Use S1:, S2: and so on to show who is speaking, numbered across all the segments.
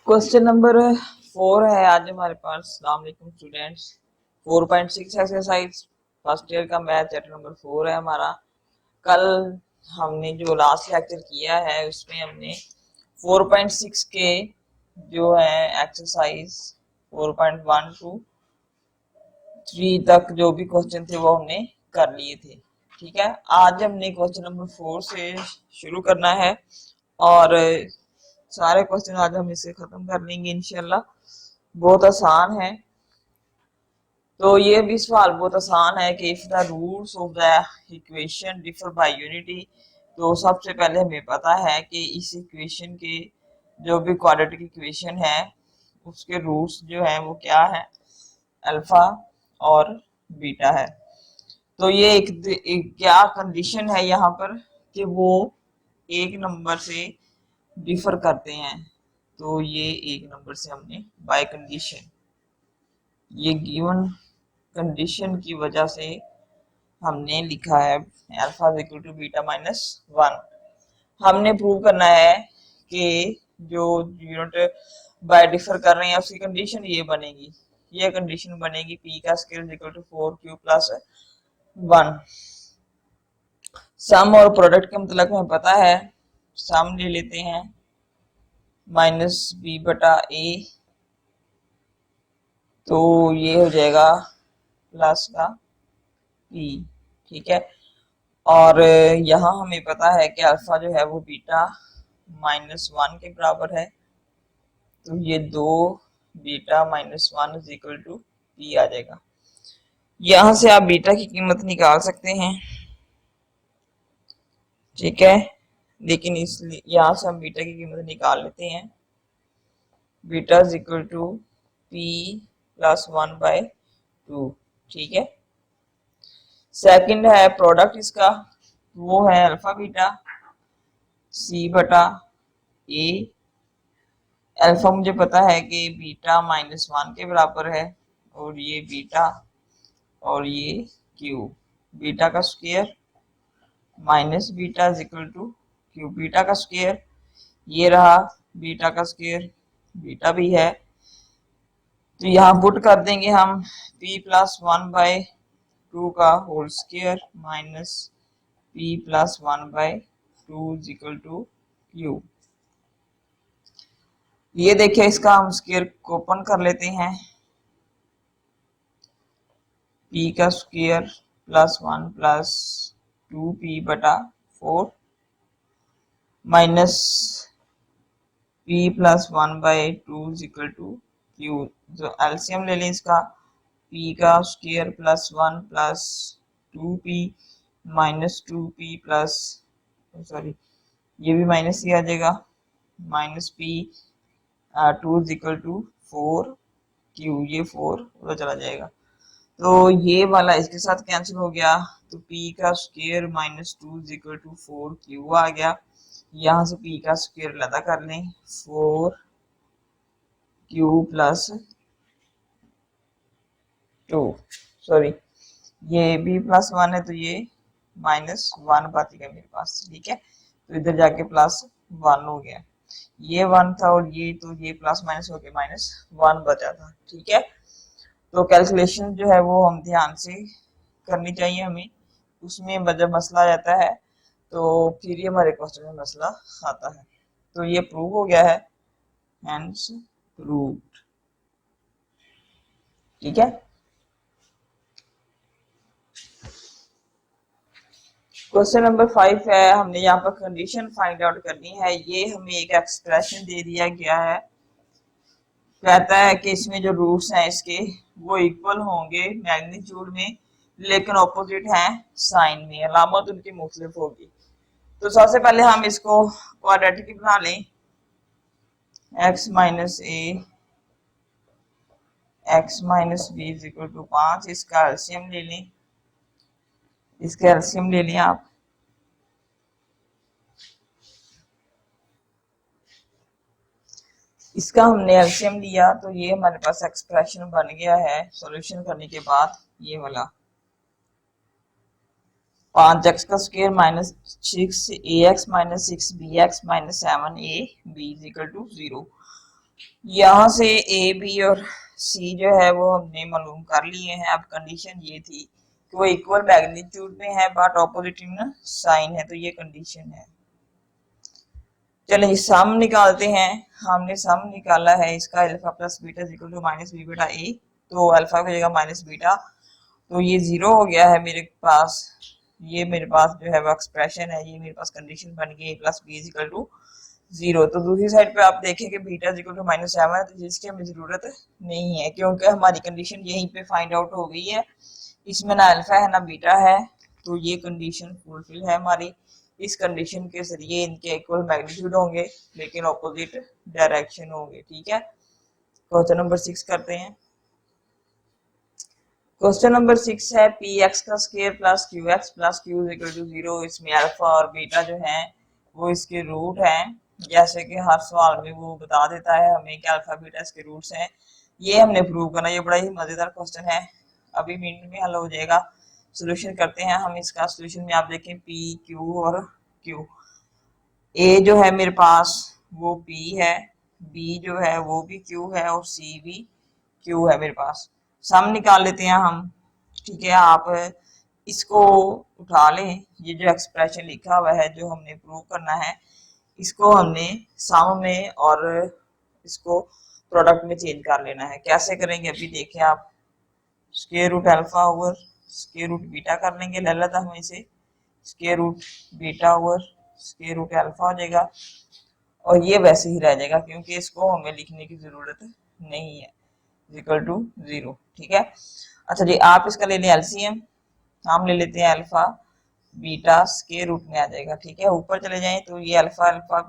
S1: Question number 4 है आज हमारे पास। अस्सलाम वालेकुम स्टूडेंट्स। 4.6 एक्सरसाइज फर्स्ट ईयर का मैथ चैप्टर नंबर 4 है हमारा। कल हमने जो लास्ट लेक्चर किया है उसमें हमने 4.6 के जो है एक्सरसाइज 4.1 टू 3 तक जो भी क्वेश्चन थे वो हमने कर लिए थे। ठीक है, आज हमने क्वेश्चन नंबर 4 से शुरू करना है और सारे क्वेश्चन आज हम इसे खत्म कर लेंगे इंशाल्लाह। बहुत आसान है। तो ये भी सवाल बहुत आसान है कि if the roots of the equation differ by unity. तो सबसे पहले हमें पता है कि इस इक्वेशन के जो भी क्वाड्रेटिक इक्वेशन है उसके रूट्स जो है वो क्या है, अल्फा और बीटा है। तो ये एक क्या कंडीशन है यहाँ पर कि वो एक नंबर से डिफर करते हैं। तो ये एक नंबर से हमने बाय कंडीशन, ये गिवन कंडीशन की वजह से हमने लिखा है alpha equal to beta minus 1। हमने प्रूव करना है कि जो यूनिट बाय डिफर कर रहे हैं उसकी कंडीशन ये बनेगी, ये कंडीशन बनेगी पी का square equal to 4q plus 1। Sum और प्रोडक्ट का मतलब हमें पता है, सम ले लेते हैं माइनस बी बटा ए, तो ये हो जाएगा प्लस का पी। ठीक है, और यहाँ हमें पता है कि अल्फा जो है वो बीटा माइनस 1 के बराबर है। तो ये 2 beta minus 1 is equal to P आ जाएगा। यहाँ से आप बीटा की कीमत निकाल सकते हैं। ठीक है, लेकिन इसलिए यहाँ से हम बीटा की कीमत निकाल लेते हैं। Beta is equal to p plus 1 by 2। ठीक है, सेकंड है प्रोडक्ट इसका, वो है अल्फा बीटा सी बटा ए। अल्फा मुझे पता है कि बीटा माइनस 1 के बराबर है और ये बीटा और ये क्यू, बीटा का square minus beta is equal to q, beta का स्क्वायर ये रहा, बीटा का स्क्वायर बीटा भी है। तो यहाँ पुट कर देंगे हम p प्लस 1 बाय 2 का whole square minus p plus 1 by 2 is equal to q. ये देखिए, इसका हम स्क्वायर को ओपन कर लेते हैं। p का स्क्वायर प्लस 1 प्लस 2p बटा 4 minus p plus 1 by 2 is equal to q. जो एलसीएम ले लें इसका, p का square plus 1 plus 2p minus 2p plus, sorry ये भी माइनस ही आ जाएगा, minus p 2 is equal to 4 q, ये 4 उधर चला जाएगा। तो ये वाला इसके साथ कैंसिल हो गया, तो p का square minus 2 is equal to 4 Q आ गया। यहाँ से p का स्क्वायर अलग कर लें, 4 क्यू प्लस 2, सॉरी ये b प्लस 1 है तो ये माइनस 1 बचेगा मेरे पास। ठीक है, तो इधर जाके प्लस 1 हो गया, ये 1 था और ये, तो ये प्लस माइनस होके माइनस 1 बचा था। ठीक है, तो कैलकुलेशन जो है वो हम ध्यान से करनी चाहिए हमें, उसमें जब मसला आ जाता है तो फिर ये हमारे क्वेश्चन में मसला आता है। तो ये प्रूव हो गया है, हैंस प्रूव्ड। ठीक है, क्वेश्चन नंबर 5 है, हमने यहाँ पर कंडीशन फाइंड आउट करनी है। ये हमें एक एक्सप्रेशन दे दिया गया है, कहता है कि इसमें जो रूट्स हैं इसके वो इक्वल होंगे मैग्नीट्यूड में, लेकिन ऑपोजिट हैं साइन में, अलामत उनकी मुख्तलिफ होगी। तो सबसे पहले हम इसको क्वाड्रेटिक बना लें, x minus a x minus b is equal to 5। इसका एलसीएम ले लें, इसका एलसीएम ले लें आप। इसका हमने एलसीएम लिया तो ये हमारे पास एक्सप्रेशन बन गया है सॉल्यूशन करने के बाद, ये वाला 5x का square minus 6 ax minus 6 bx minus 7 a b is equal to 0। यहाँ से ए बी और सी जो है वो हमने मालूम कर लिए हैं। अब कंडीशन ये थी कि वो इक्वल मैग्नीट्यूड में है बट ऑपोजिट इन साइन है, तो ये कंडीशन है। चलिए सम निकालते हैं। हमने सम निकाला है इसका alpha plus beta equal to minus b बेटा ए, तो अल्फा की जगह माइनस बीटा, तो ये जीरो हो गया है मेरे पास। ये मेरे पास जो है वो एक्सप्रेशन है, ये मेरे पास कंडीशन बन गई plus b equal to zero. तो दूसरी साइड पे आप देखें कि beta equal to minus seven है, तो जिसकी हमें जरूरत नहीं है क्योंकि हमारी कंडीशन यहीं पे फाइंड आउट हो गई है। इसमें ना अल्फा है ना बीटा है, तो ये कंडीशन फुलफिल है हमारी। इस कंडीशन के जरिए इनके इक्वल मैग्नीट्यूड होंगे लेकिन ऑपोजिट डायरेक्शन होंगे। ठीक है, क्वेश्चन नंबर 6 करते हैं। क्वेश्चन नंबर 6 है पी एक्स का square plus q x plus q equal to zero. इसमें अल्फा और बीटा जो है वो इसके रूट हैं, जैसे कि हर सवाल में वो बता देता है हमें कि अल्फा बीटा इसके रूट्स हैं। ये हमने प्रूव करना, ये बड़ा ही मजेदार क्वेश्चन है, अभी मिनट में हल हो जाएगा। सोल्यूशन करते हैं हम इसका। सोल्यूशन में आप देखें पी क्यू और क्यू, ए जो है मेरे पास वो पी है, बी जो है वो भी क्यू है और सी भी क्यू है मेरे पास। सम निकाल लेते हैं हम। ठीक है, आप इसको उठा लें, ये जो एक्सप्रेशन लिखा हुआ है जो हमने प्रूव करना है, इसको हमने सम में और इसको प्रोडक्ट में चेंज कर लेना है। कैसे करेंगे अभी देखें आप। Square root alpha over square root beta कर लेंगे, ले लेता हूं इसे, square root beta over square root alpha हो जाएगा और ये वैसे ही रह जाएगा क्योंकि इसको हमें लिखने की जरूरत नहीं है, इक्वल टू जीरो। ठीक है, अच्छा जी आप इसका ले लें एलसीएम। हम ले लेते हैं अल्फा बीटा स्क्वायर रूट में आ जाएगा। ठीक है, ऊपर चले जाएं तो ये अल्फा अल्फा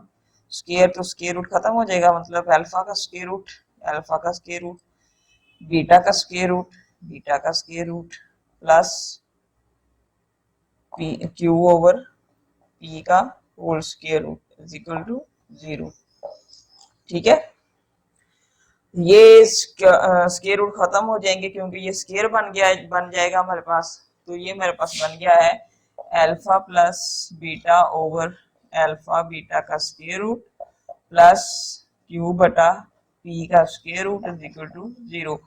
S1: स्क्वायर, तो स्क्वायर रूट खत्म हो जाएगा, मतलब अल्फा का स्क्वायर रूट अल्फा का स्क्वायर रूट, बीटा का स्क्वायर रूट बीटा का square root plus P Q over P का whole square root is equal to zero. ठीक है, ये स्क्वायर रूट खत्म हो जाएंगे क्योंकि ये स्क्वायर बन जाएगा हमारे पास। तो ये मेरे पास बन गया है alpha plus beta over alpha beta का स्क्वायर रूट प्लस क्यू बटा पी का square root is equal to zero.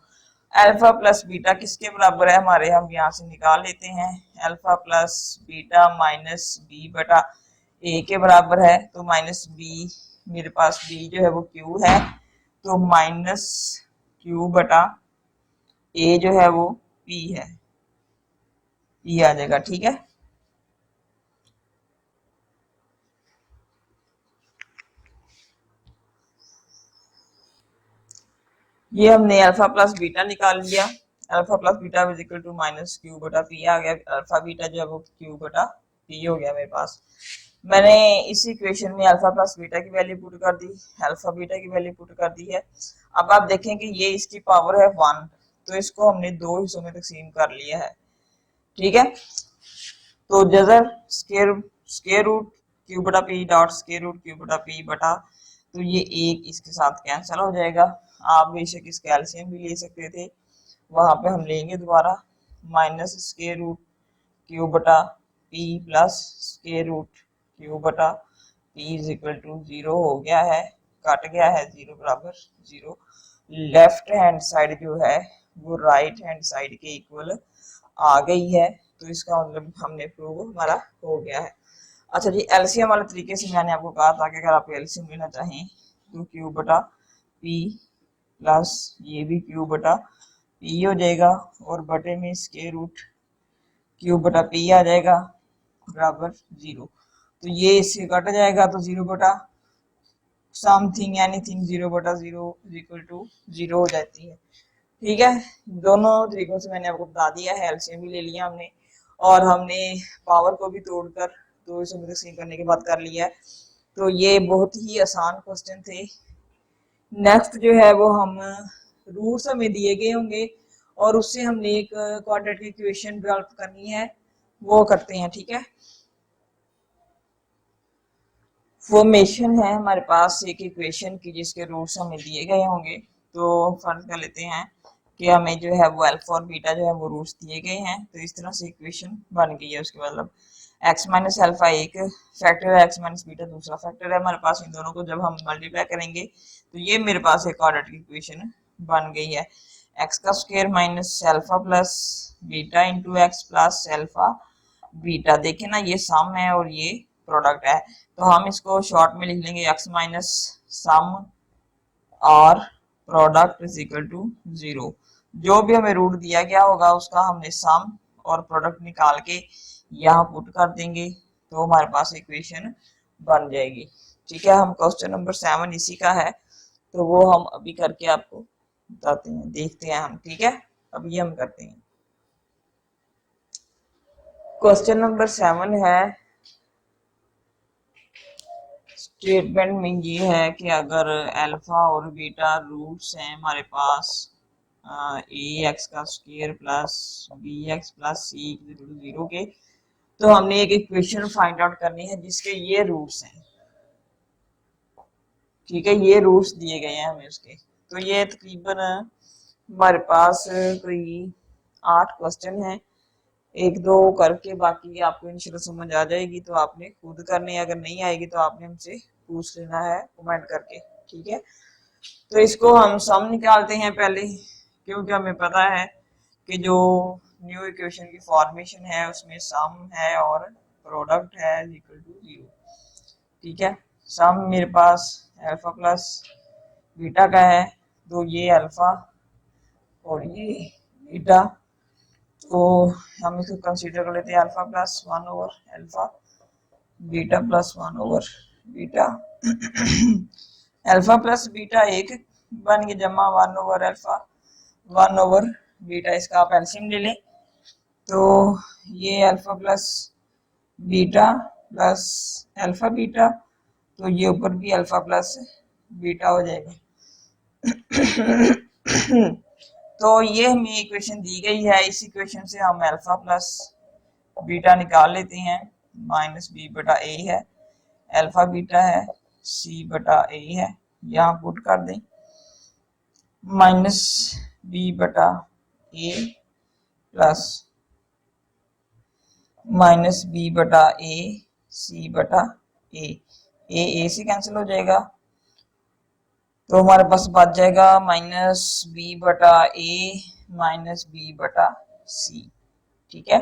S1: Alpha plus beta किसके बराबर है हमारे, हम यहाँ से निकाल लेते हैं। Alpha plus beta minus b बटा ए के बराबर है, तो माइनस बी, मेरे पास बी जो है वो क्यू है, तो माइनस क्यू बटा ए जो है वो पी है, पी आ जाएगा। ठीक है, ये हमने अल्फा प्लस बीटा निकाल लिया। Alpha plus beta is equal to minus q बटा पी आ गया। अल्फा बीटा जो है वो क्यू बटा पी हो गया मेरे पास। मैंने इस इक्वेशन में अल्फा प्लस बीटा की वैल्यू पुट कर दी, अल्फा बीटा की वैल्यू पुट कर दी है। अब आप देखें कि ये इसकी पावर है 1, तो इसको हमने दो हिस्सों में तकसीम कर लिया है। ठीक है, तो जजर स्क्वायर रूट क्यू बटा p dot square root Q बटा पी बटा, तो ये एक इसके साथ कैंसिल हो जाएगा। आप बेशक इसका एलसीएम भी ले सकते थे, वहां पे हम लेंगे दोबारा माइनस स्क्वायर रूट क्यू बटा P plus square root Q बटा P is equal to zero हो गया है, कट गया है, जीरो बराबर जीरो। लेफ्ट हैंड साइड जो है वो राइट हैंड साइड के इक्वल आ गई है, तो इसका मतलब हमने प्रूव हमारा हो गया है। अच्छा जी, एलसीएम वाले तरीके से मैंने आपको कहा था कि अगर आप एलसीएम लेना चाहें तो क्यू बटा पी प्लस ये भी क्यू बटा पी हो जाएगा और बटे में स्क्वायर रूट क्यू बटा पी आ जाएगा बराबर जीरो। तो ये इससे कट जाएगा तो जीरो बटा समथिंग एनीथिंग जीरो बटा जीरो इक्वल टू जीरो हो जाती है। ठीक है, दोनों तरीकों से मैंने आपको बता दिया है, एलसीएम भी ले लिया हमने और हमने पावर को भी तोड़कर तो इसे तकसीम करने के बाद कर लिया है। तो ये बहुत ही आसान क्वेश्चन थे। नेक्स्ट जो है वो हम रूट्स हमें दिए गए होंगे और उससे हमने एक क्वाड्रेटिक इक्वेशन डेवलप करनी है, वो करते हैं। ठीक है, फॉर्मेशन है हमारे पास एक इक्वेशन की जिसके रूट्स हमें दिए गए होंगे। तो फर्ज कर लेते हैं कि हमें जो है वो अल्फा और बीटा जो है वो रूट्स दिए गए हैं, तो इस तरह से इक्वेशन बन गई है। उसके मतलब एक्स माइनस अल्फा एक फैक्टर है, एक्स माइनस बीटा दूसरा फैक्टर है हमारे पास। इन दोनों को जब हम मल्टीप्लाई करेंगे तो ये मेरे पास एक क्वाड्रेटिक इक्वेशन बन गई है। एक्स का square minus alpha plus beta into x plus alpha beta. देखे ना, ये सम है और ये प्रोडक्ट है, तो हम इसको शॉर्ट में लिख लेंगे एक्स माइनस सम और प्रोडक्ट इज इक्वल टू 0। जो भी हमें रूट दिया गया होगा उसका हमने सम और प्रोडक्ट निकाल के यहाँ पुट कर देंगे, तो हमारे पास इक्वेशन बन जाएगी। ठीक है, हम क्वेश्चन नंबर 7 इसी का है, तो वो हम अभी करके आपको बताते हैं, देखते हैं हम। ठीक है, अभी हम करते हैं। क्वेश्चन नंबर 7 है, स्टेटमेंट में ये है कि अगर अल्फा और बीटा रूट्स हैं हमारे पास ए एक्स का square plus B X plus C 0 के, तो हमने एक इक्वेशन फाइंड आउट करनी है जिसके ये रूट्स हैं। ठीक है, ये रूट्स दिए गए हैं हमें उसके, तो ये तकरीबन हमारे पास कोई 8 क्वेश्चन हैं। एक दो करके बाकी आपको इंशाल्लाह समझ आ जाएगी, तो आपने खुद करनी है। अगर नहीं आएगी तो आपने हमसे पूछ लेना है कमेंट करके। ठीक है, तो इसको हम सम निकालते हैं पहले, क्योंकि हमें पता है कि जो न्यू इक्वेशन की फॉर्मेशन है उसमें सम है और प्रोडक्ट है इक्वल टू 0। ठीक है, सम मेरे पास अल्फा प्लस बीटा का है, तो ये अल्फा और ये बीटा, तो हम इसको कंसीडर कर लेते हैं alpha plus 1 over alpha beta plus 1 over beta. Alpha plus beta एक बन गया जमा 1 ओवर अल्फा 1 ओवर बीटा, इसका आप एलसीएम ले लें, तो ये alpha plus beta plus alpha beta, तो ये ऊपर भी अल्फा प्लस बीटा हो जाएगा। तो ये हमें इक्वेशन दी गई है, इस इक्वेशन से हम अल्फा प्लस बीटा निकाल लेते हैं। माइनस बी बटा ए है, अल्फा बीटा है, सी बटा ए है, यहाँ पुट कर दें। माइनस बी बटा ए प्लस माइनस बी बटा ए सी बटा ए से कैंसिल हो जाएगा, तो हमारे पास बच जाएगा माइनस बी बटा ए माइनस बी बटा सी। ठीक है,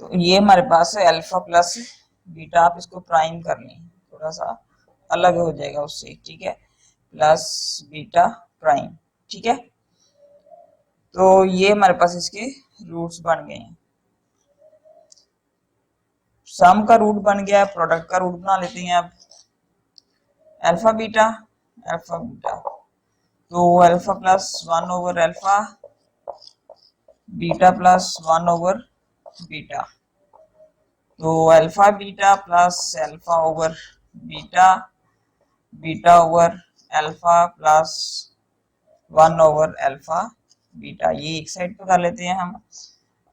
S1: तो ये हमारे पास है अल्फा प्लस बीटा, आप इसको प्राइम कर लें, थोड़ा सा अलग हो जाएगा उससे। ठीक है, प्लस बीटा प्राइम। ठीक है, तो ये हमारे पास इसके रूट्स बन गए हैं। सम का रूट बन गया, प्रोडक्ट का रूट बना लेते हैं अब। अल्फा बीटा तो alpha plus 1 over alpha beta plus 1 over beta, तो alpha beta plus alpha over beta beta over alpha plus 1 over alpha beta. ये एक साइड पे कर लेते हैं हम,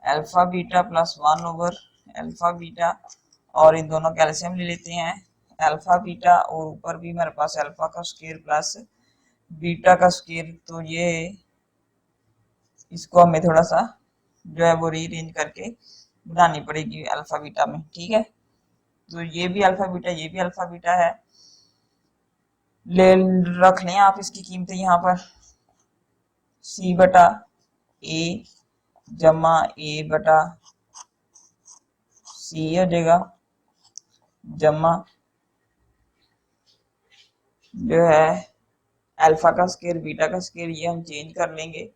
S1: alpha beta plus 1 over alpha beta, और इन दोनों का एलसीएम ले लेते हैं। अल्फा बीटा और ऊपर भी मेरे पास अल्फा का स्क्वायर प्लस बीटा का स्क्वायर, तो ये इसको हमें थोड़ा सा जो है वो रीअरेंज करके बनानी पड़ेगी अल्फा बीटा में। ठीक है, तो ये भी अल्फा बीटा ये भी अल्फा बीटा है, ले रख लें आप इसकी कीमतें यहाँ पर। सी बटा ए जमा ए बटा सी हो जाएगा, जमा जो है अल्फा का स्क्वायर बीटा का स्क्वायर, ये हम चेंज कर लेंगे।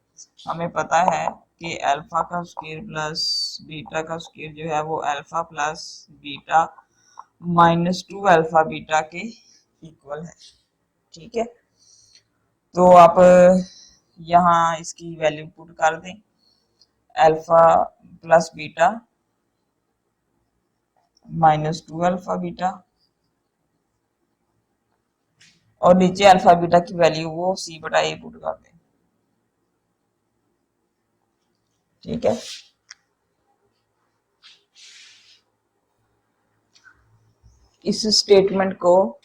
S1: हमें पता है कि अल्फा का स्क्वायर प्लस बीटा का स्क्वायर जो है वो alpha plus beta minus 2 alpha beta के इक्वल है। ठीक है, तो आप यहाँ इसकी वैल्यू पुट कर दें, alpha plus beta minus 2 alpha beta, और नीचे अल्फा बीटा की वैल्यू वो सी बटा ए पुट कर दें। ठीक है, इस स्टेटमेंट को,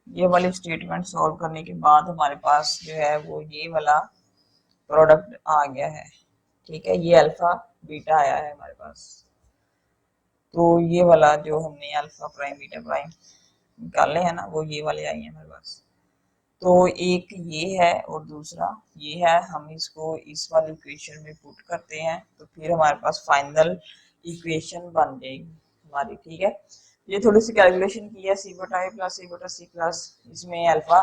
S1: ये वाली स्टेटमेंट सॉल्व करने के बाद हमारे पास जो है वो ये वाला प्रोडक्ट आ गया है। ठीक है, ये अल्फा बीटा आया है हमारे पास। तो ये वाला जो हमने अल्फा प्राइम बीटा प्राइम निकाले हैं ना, वो ये वाले आई हैं हमारे पास। तो एक ये है और दूसरा ये है। हम इसको इस वाली इक्वेशन में पुट करते हैं तो फिर हमारे पास फाइनल इक्वेशन बन जाएगी हमारी। ठीक है, ये थोड़ी सी कैलकुलेशन की है। सी बटा ए प्लस सी बटा सी प्लस, इसमें अल्फा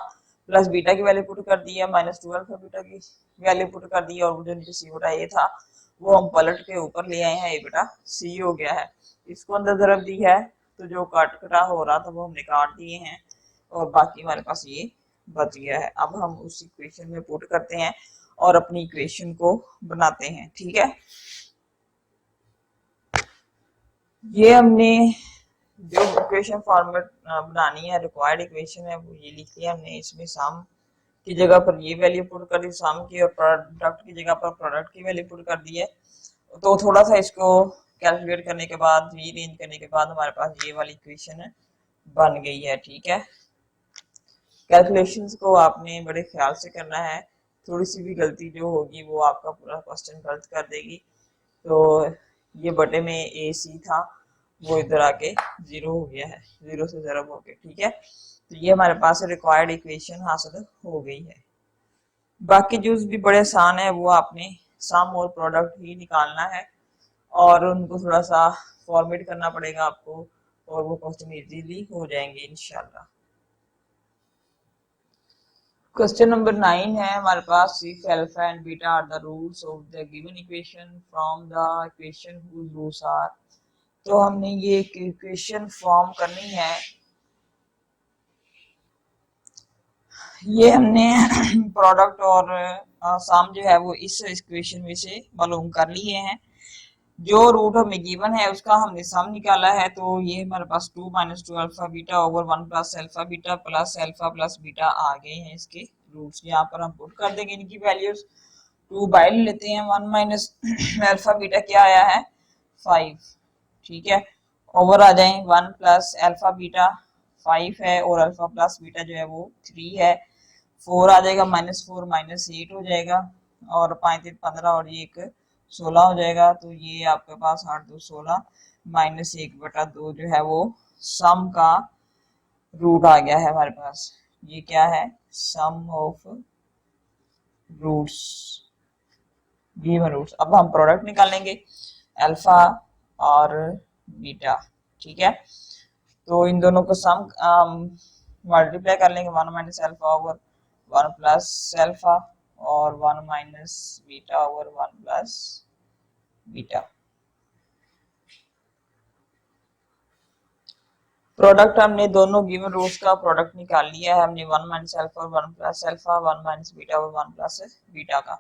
S1: प्लस बीटा की वैल्यू पुट कर दी है, -2 अल्फा बीटा की वैल्यू पुट कर दी है, और जो नीचे सी बटा ए था वो हम पलट के ऊपर ले आए हैं, ए बटा सी हो गया है। इसको अंदर तरफ दी है तो जो काट कटा हो रहा था वो हमने काट दिए हैं और बाकी हमारे पास ये बच गया है। अब हम उस इक्वेशन में पुट करते हैं और अपनी इक्वेशन को बनाते हैं। ठीक है, ये हमने जो इक्वेशन फॉर्मेट बनानी है, रिक्वायर्ड इक्वेशन है, वो ये लिख लिया हमने। इसमें सम की जगह पर ये वैल्यू पुट कर दी सम की, और प्रोडक्ट की जगह पर प्रोडक्ट की वैल्यू पुट कर दी है। तो थोड़ा सा इसको कैलकुलेट करने के बाद, रीअरेंज करने के बाद हमारे पास ये वाली इक्वेशन बन गई है। ठीक है, कैलकुलेशंस को आपने बड़े ख्याल से करना है, थोड़ी सी भी गलती जो होगी वो आपका पूरा क्वेश्चन गलत कर देगी। तो ये बटे में ए सी था वो इधर आके 0 हो गया है, 0 से ज़रब हो गया। ठीक है, तो ये हमारे पास रिक्वायर्ड इक्वेशन हासिल हो गई है। बाकी जो भी बड़े आसान है वो आपने सम और प्रोडक्ट ही निकालना है और उनको थोड़ा सा फॉर्मेट करना पड़ेगा आपको, और वो क्वेश्चन इजीली हो जाएंगे इंशाल्लाह। क्वेश्चन नंबर 9 है हमारे पास, if alpha and beta are the roots of the given equation from the equation whose roots are. तो हमने ये इक्वेशन फॉर्म करनी है। ये हमने प्रोडक्ट और सम जो है वो इस इक्वेशन में से मालूम कर लिए हैं। जो रूट हमें गिवन है उसका हमने सम निकाला है। तो ये हमारे पास 2 - 2 alpha beta over 1 plus alpha beta plus alpha plus beta आ गए हैं इसके रूट्स। यहाँ पर हम पुट कर देंगे इनकी वैल्यूज। 2 बाय लेते हैं, 1 माइनस अल्फा बीटा क्या आया है 5। ठीक है, ओवर आ जाए 1 प्लस अल्फा बीटा 5 है और अल्फा प्लस बीटा जो है वो 3 है। 4 आ जाएगा, -4 -8 हो जाएगा, और 5 3 15 और ये एक 16 हो जाएगा। तो ये आपके पास 8 2 16 -1/2 जो है वो सम का रूट आ गया है हमारे पास। ये क्या है, सम ऑफ रूट्स, गिवन रूट्स। अब हम प्रोडक्ट निकालेंगे अल्फा और बीटा। ठीक है, तो इन दोनों को सम मल्टीप्लाई कर लेंगे, 1 minus alpha over 1 plus alpha और 1 minus beta over 1 plus beta. Product हमने दोनों गिवन रूट्स का प्रोडक्ट निकाल लिया है हमने, 1 माइनस अल्फा और 1 प्लस अल्फा, 1 माइनस बीटा और 1 प्लस बीटा का।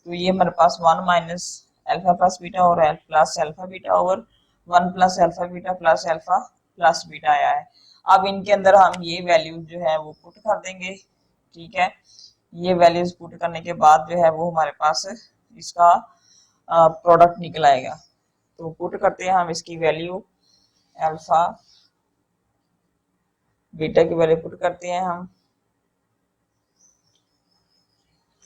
S1: तो ये हमारे पास 1 माइनस अल्फा प्लस बीटा और plus alpha beta over 1 plus alpha beta plus alpha plus beta आया है। अब इनके अंदर हम ये वैल्यूज जो है वो पुट कर देंगे। ठीक है, ये वैल्यूज पुट करने के बाद जो है वो हमारे पास इसका प्रोडक्ट निकल आएगा। तो पुट करते हैं हम इसकी वैल्यू, अल्फा बीटा की वैल्यू पुट करते हैं हम।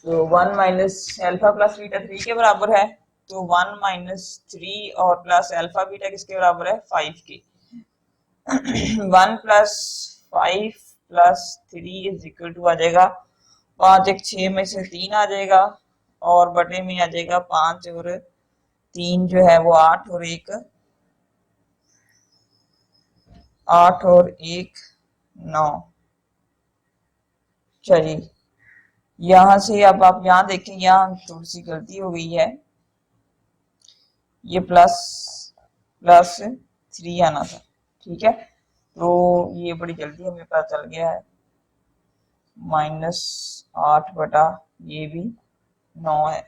S1: तो 1 माइनस अल्फा प्लस बीटा 3 के बराबर है, तो 1 माइनस 3 और प्लस अल्फा बीटा किसके बराबर है 5 के। 1 plus 5 plus 3 is equal to आ जाएगा 5 1 6 में से 3 आ जाएगा, और बटे में आ जाएगा 5 और 3 जो है वो 8 और 1 9। चलिए यहां से अब आप यहाँ देखें, यहाँ थोड़ी सी गलती हो गई है, ये प्लस प्लस 3 आना था। ठीक है, तो ये बड़ी जल्दी हमें पता चल गया है, -8 ये भी 9 है।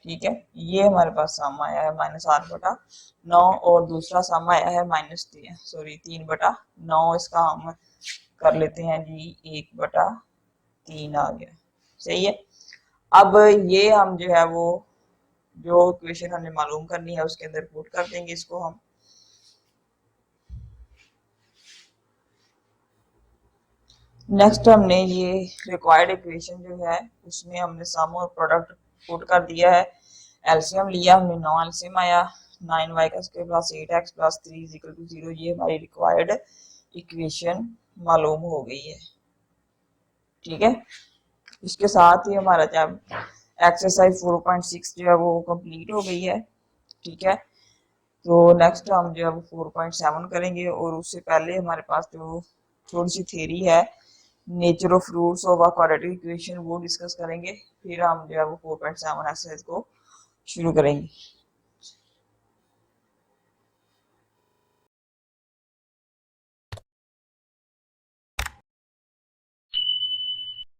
S1: ठीक है, ये हमारे पास सम आया है -8/9, और दूसरा सम आया है -3/9। इसका हम कर लेते हैं जी 1/3 आ गया। सही है, अब ये हम जो है वो जो इक्वेशन हमें मालूम करनी है उसके अंदर पुट कर देंगे इसको हम। नेक्स्ट हमने ये रिक्वायर्ड इक्वेशन जो है उसमें हमने सम और प्रोडक्ट पुट कर दिया है। एलसीएम लिया हमने, 9 एलसीएम आया, 9y का square plus 8x plus 3 is equal to 0, ये हमारी रिक्वायर्ड इक्वेशन मालूम हो गई है। ठीक है, इसके साथ ही हमारा जब एक्सरसाइज 4.6 जो है वो कंप्लीट हो गई है। ठीक है, तो नेक्स्ट हम जो है 4.7 करेंगे, और उससे पहले हमारे पास जो थोड़ी सी थ्योरी है nature of roots of a quadratic equation वो डिस्कस करेंगे, फिर हम जो है 4.7 एक्सरसाइज को शुरू करेंगे।